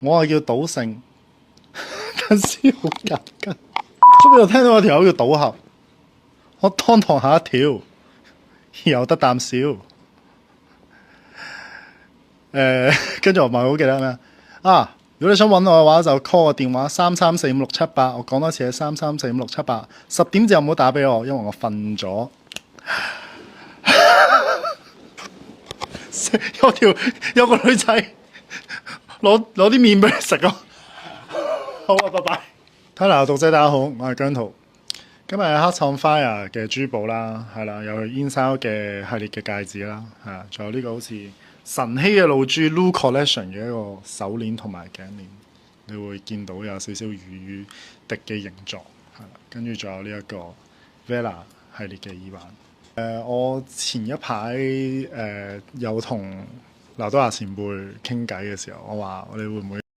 我係叫賭聖，間先好夾筋。出邊又聽到有條友叫賭俠，我當堂嚇一跳，有得啖笑。跟住我問好記得咩啊？如果你想揾我嘅話，就 call 我電話33456788。我講多次係33456788。10點之後唔好打俾我，因為我瞓咗。有個女仔攞啲麵俾你食咯。好啊，拜拜。睇嚟讀者大家好，我係姜濤。今日係黑創 Fire 嘅珠寶啦，係啦，有煙燒嘅系列嘅戒指啦，係啊，仲有呢個好似晨曦嘅露珠 Lou Collection 嘅一個手鏈同埋頸鏈，你會見到有少少雨雨滴嘅形狀，係啦，跟住仲有呢一個 Vela 系列嘅耳環。我前一排有同劉德華前輩傾偈嘅時候，我話我哋會唔會